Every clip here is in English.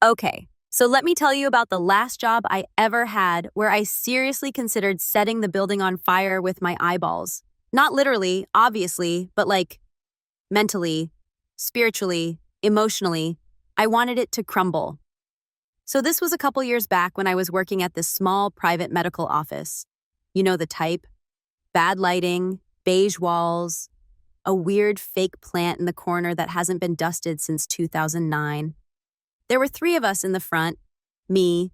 Okay, so let me tell you about the last job I ever had where I seriously considered setting the building on fire with my eyeballs. Not literally, obviously, but like mentally, spiritually, emotionally. I wanted it to crumble. So this was a couple years back when I was working at this small private medical office. You know the type: bad lighting, beige walls, a weird fake plant in the corner that hasn't been dusted since 2009. There were three of us in the front, me,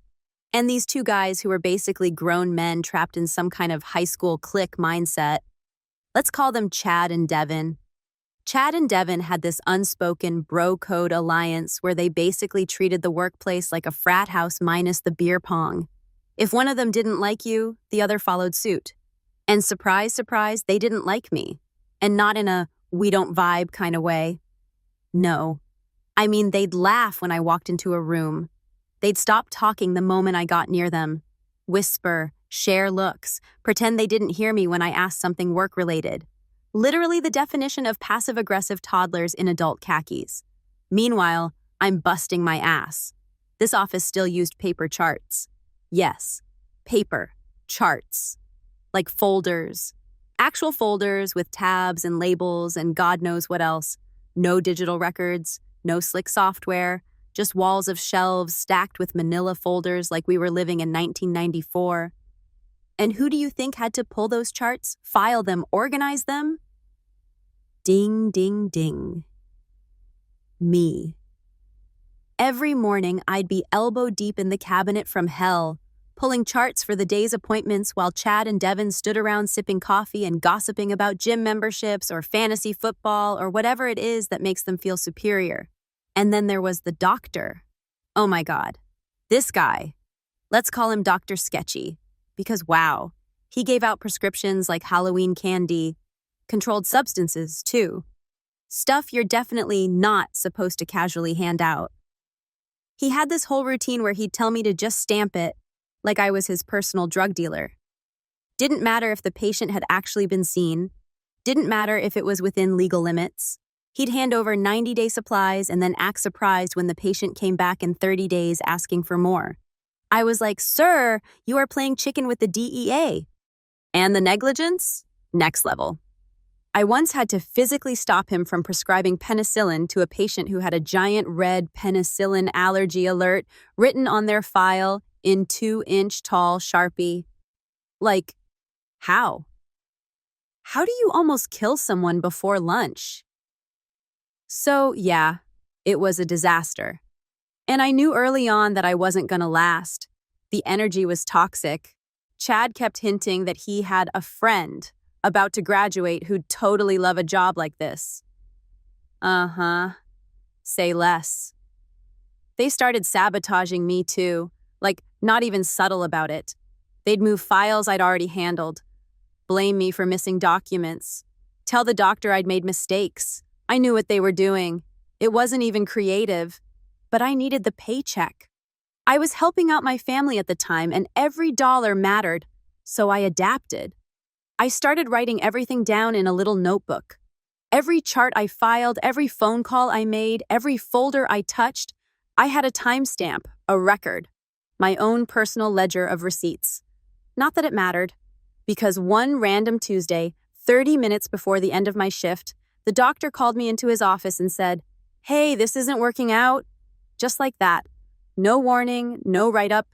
and these two guys who were basically grown men trapped in some kind of high school clique mindset. Let's call them Chad and Devin. Chad and Devin had this unspoken bro code alliance where they basically treated the workplace like a frat house minus the beer pong. If one of them didn't like you, the other followed suit. And surprise, surprise, they didn't like me. And not in a we don't vibe kind of way. No. I mean, they'd laugh when I walked into a room. They'd stop talking the moment I got near them. Whisper, share looks, pretend they didn't hear me when I asked something work-related. Literally the definition of passive-aggressive toddlers in adult khakis. Meanwhile, I'm busting my ass. This office still used paper charts. Yes, paper, charts. Like folders. Actual folders with tabs and labels and God knows what else. No digital records, no slick software, just walls of shelves stacked with manila folders like we were living in 1994. And who do you think had to pull those charts, file them, organize them? Ding, ding, ding. Me. Every morning, I'd be elbow deep in the cabinet from hell, pulling charts for the day's appointments while Chad and Devin stood around sipping coffee and gossiping about gym memberships or fantasy football or whatever it is that makes them feel superior. And then there was the doctor. Oh my God. This guy. Let's call him Dr. Sketchy. Because wow, he gave out prescriptions like Halloween candy, controlled substances too. Stuff you're definitely not supposed to casually hand out. He had this whole routine where he'd tell me to just stamp it, like I was his personal drug dealer. Didn't matter if the patient had actually been seen. Didn't matter if it was within legal limits. He'd hand over 90-day supplies and then act surprised when the patient came back in 30 days asking for more. I was like, "Sir, you are playing chicken with the DEA." And the negligence? Next level. I once had to physically stop him from prescribing penicillin to a patient who had a giant red penicillin allergy alert written on their file in 2-inch tall Sharpie. Like, how? How do you almost kill someone before lunch? So, yeah, it was a disaster. And I knew early on that I wasn't gonna last. The energy was toxic. Chad kept hinting that he had a friend about to graduate who'd totally love a job like this. Uh-huh. Say less. They started sabotaging me too, like not even subtle about it. They'd move files I'd already handled, blame me for missing documents, tell the doctor I'd made mistakes. I knew what they were doing. It wasn't even creative, but I needed the paycheck. I was helping out my family at the time, and every dollar mattered, so I adapted. I started writing everything down in a little notebook. Every chart I filed, every phone call I made, every folder I touched, I had a timestamp, a record, my own personal ledger of receipts. Not that it mattered, because one random Tuesday, 30 minutes before the end of my shift, the doctor called me into his office and said, "Hey, this isn't working out." Just like that. No warning, no write-up,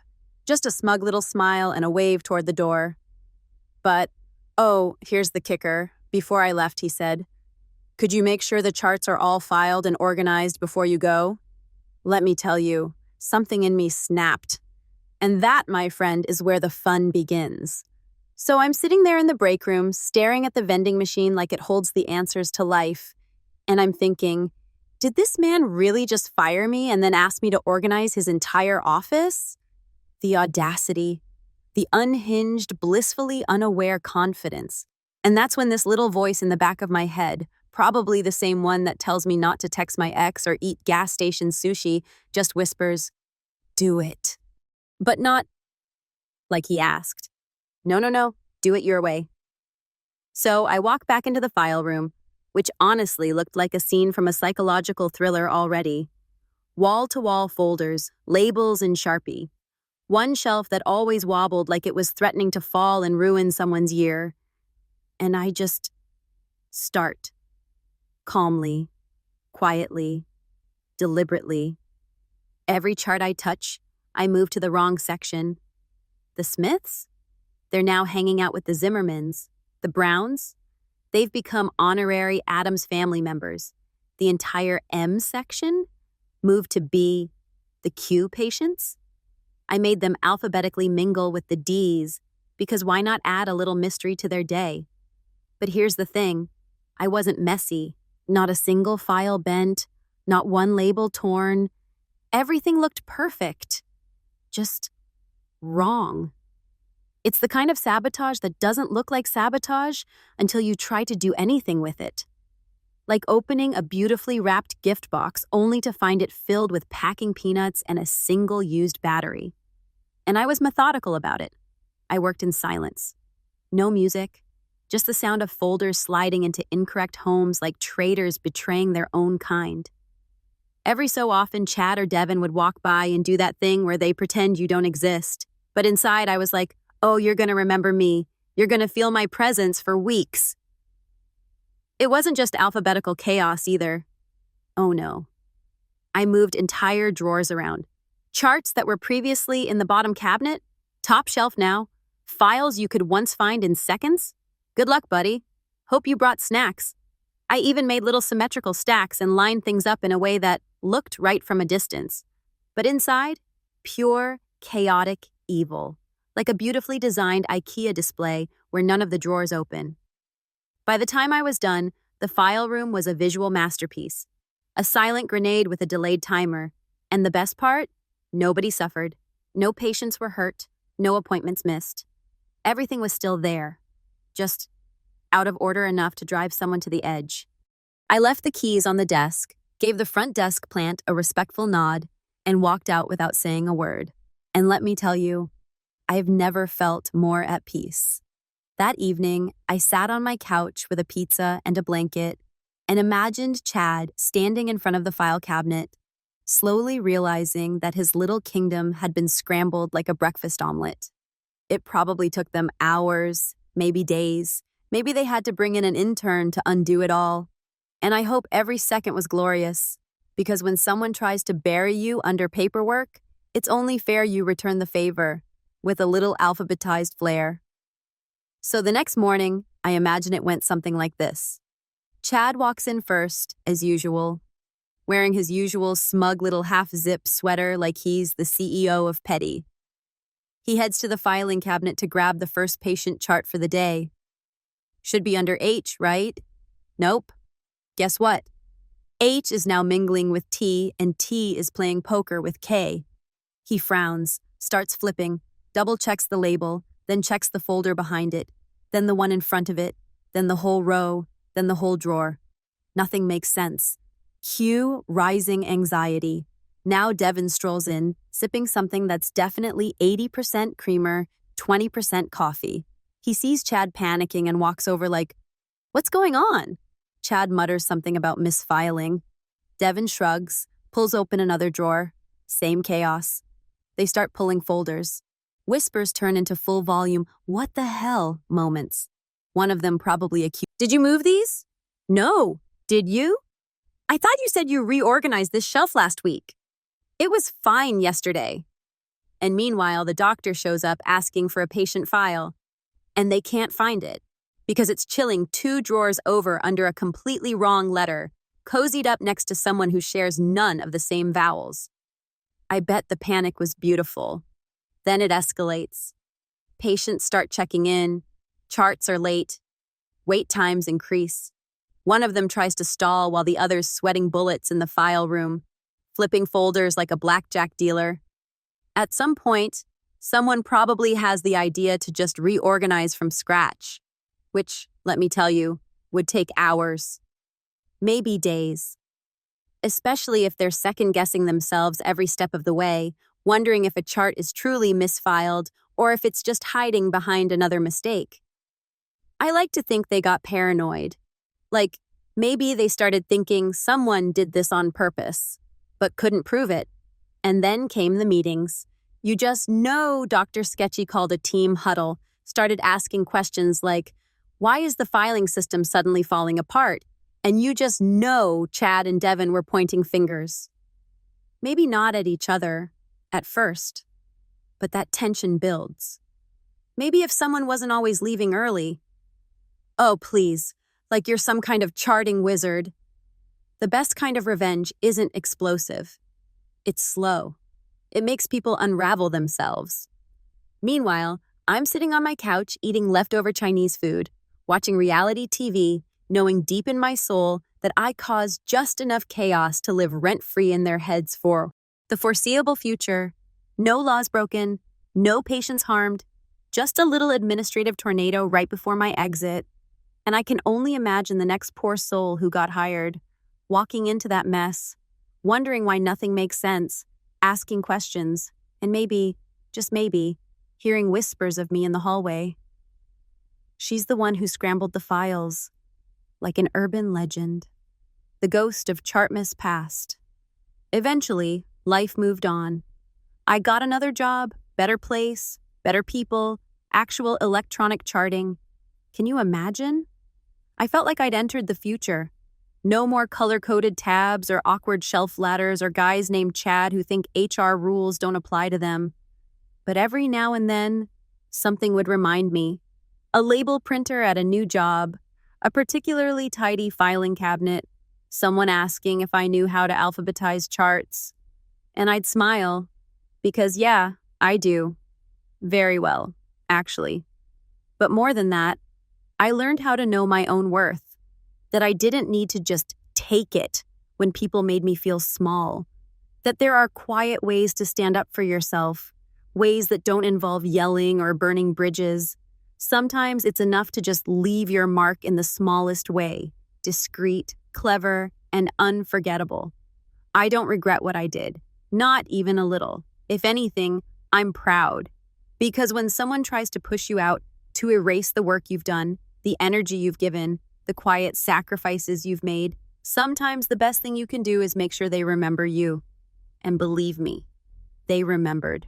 just a smug little smile and a wave toward the door. But, oh, here's the kicker. Before I left, he said, "Could you make sure the charts are all filed and organized before you go?" Let me tell you, something in me snapped. And that, my friend, is where the fun begins. So I'm sitting there in the break room, staring at the vending machine like it holds the answers to life. And I'm thinking, did this man really just fire me and then ask me to organize his entire office? The audacity, the unhinged, blissfully unaware confidence. And that's when this little voice in the back of my head, probably the same one that tells me not to text my ex or eat gas station sushi, just whispers, "Do it." But not like he asked. No, do it your way. So I walk back into the file room, which honestly looked like a scene from a psychological thriller already. Wall-to-wall folders, labels in Sharpie. One shelf that always wobbled like it was threatening to fall and ruin someone's year. And I just start. Calmly, quietly, deliberately. Every chart I touch, I move to the wrong section. The Smiths? They're now hanging out with the Zimmermans. The Browns? They've become honorary Addams family members. The entire M section moved to B, the Q patients. I made them alphabetically mingle with the Ds because why not add a little mystery to their day? But here's the thing. I wasn't messy. Not a single file bent, not one label torn. Everything looked perfect. Just wrong. It's the kind of sabotage that doesn't look like sabotage until you try to do anything with it. Like opening a beautifully wrapped gift box only to find it filled with packing peanuts and a single-used battery. And I was methodical about it. I worked in silence. No music, just the sound of folders sliding into incorrect homes like traitors betraying their own kind. Every so often, Chad or Devin would walk by and do that thing where they pretend you don't exist. But inside, I was like, oh, you're going to remember me. You're going to feel my presence for weeks. It wasn't just alphabetical chaos either. Oh no. I moved entire drawers around. Charts that were previously in the bottom cabinet, top shelf now, files you could once find in seconds. Good luck, buddy. Hope you brought snacks. I even made little symmetrical stacks and lined things up in a way that looked right from a distance. But inside, pure, chaotic evil, like a beautifully designed IKEA display where none of the drawers open. By the time I was done, the file room was a visual masterpiece, a silent grenade with a delayed timer. And the best part? Nobody suffered. No patients were hurt. No appointments missed. Everything was still there, just out of order enough to drive someone to the edge. I left the keys on the desk, gave the front desk plant a respectful nod, and walked out without saying a word. And let me tell you, I've never felt more at peace. That evening, I sat on my couch with a pizza and a blanket and imagined Chad standing in front of the file cabinet, slowly realizing that his little kingdom had been scrambled like a breakfast omelet. It probably took them hours, maybe days. Maybe they had to bring in an intern to undo it all. And I hope every second was glorious, because when someone tries to bury you under paperwork, it's only fair you return the favor with a little alphabetized flair. So the next morning, I imagine it went something like this. Chad walks in first, as usual, wearing his usual smug little half-zip sweater like he's the CEO of Petty. He heads to the filing cabinet to grab the first patient chart for the day. Should be under H, right? Nope. Guess what? H is now mingling with T, and T is playing poker with K. He frowns, starts flipping, double-checks the label, then checks the folder behind it, then the one in front of it, then the whole row, then the whole drawer. Nothing makes sense. Cue rising anxiety. Now Devin strolls in, sipping something that's definitely 80% creamer, 20% coffee. He sees Chad panicking and walks over like, "What's going on?" Chad mutters something about misfiling. Devin shrugs, pulls open another drawer. Same chaos. They start pulling folders. Whispers turn into full volume, "What the hell?" moments. One of them probably accused, "Did you move these?" "No. Did you?" "I thought you said you reorganized this shelf last week." "It was fine yesterday." And meanwhile, the doctor shows up asking for a patient file, and they can't find it because it's chilling 2 drawers over under a completely wrong letter, cozied up next to someone who shares none of the same vowels. I bet the panic was beautiful. Then it escalates. Patients start checking in. Charts are late. Wait times increase. One of them tries to stall while the other's sweating bullets in the file room, flipping folders like a blackjack dealer. At some point, someone probably has the idea to just reorganize from scratch, which, let me tell you, would take hours, maybe days. Especially if they're second-guessing themselves every step of the way, wondering if a chart is truly misfiled or if it's just hiding behind another mistake. I like to think they got paranoid. Like, maybe they started thinking someone did this on purpose. but couldn't prove it. And then came the meetings. You just know Dr. Sketchy called a team huddle, started asking questions like, why is the filing system suddenly falling apart? And you just know Chad and Devin were pointing fingers. Maybe not at each other, at first, but that tension builds. Maybe if someone wasn't always leaving early. Oh, please, like you're some kind of charting wizard. The best kind of revenge isn't explosive. It's slow. It makes people unravel themselves. Meanwhile, I'm sitting on my couch eating leftover Chinese food, watching reality TV, knowing deep in my soul that I caused just enough chaos to live rent-free in their heads for the foreseeable future. No laws broken, no patients harmed, just a little administrative tornado right before my exit. And I can only imagine the next poor soul who got hired, walking into that mess, wondering why nothing makes sense, asking questions, and maybe, just maybe, hearing whispers of me in the hallway. She's the one who scrambled the files, like an urban legend, the ghost of Chartmas past. Eventually, life moved on. I got another job, better place, better people, actual electronic charting. Can you imagine? I felt like I'd entered the future. No more color-coded tabs or awkward shelf ladders or guys named Chad who think HR rules don't apply to them. But every now and then, something would remind me. A label printer at a new job, a particularly tidy filing cabinet, someone asking if I knew how to alphabetize charts. And I'd smile, because yeah, I do. Very well, actually. But more than that, I learned how to know my own worth, that I didn't need to just take it when people made me feel small, that there are quiet ways to stand up for yourself, ways that don't involve yelling or burning bridges. Sometimes it's enough to just leave your mark in the smallest way, discreet, clever, and unforgettable. I don't regret what I did, not even a little. If anything, I'm proud. Because when someone tries to push you out to erase the work you've done, the energy you've given, the quiet sacrifices you've made, sometimes the best thing you can do is make sure they remember you. And believe me, they remembered.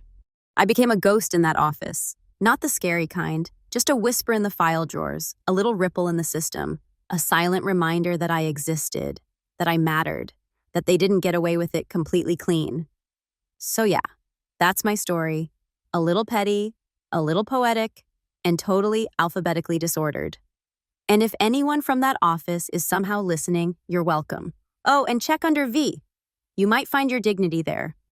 I became a ghost in that office. Not the scary kind, just a whisper in the file drawers, a little ripple in the system, a silent reminder that I existed, that I mattered, that they didn't get away with it completely clean. So yeah, that's my story. A little petty, a little poetic, and totally alphabetically disordered. And if anyone from that office is somehow listening, you're welcome. Oh, and check under V. You might find your dignity there.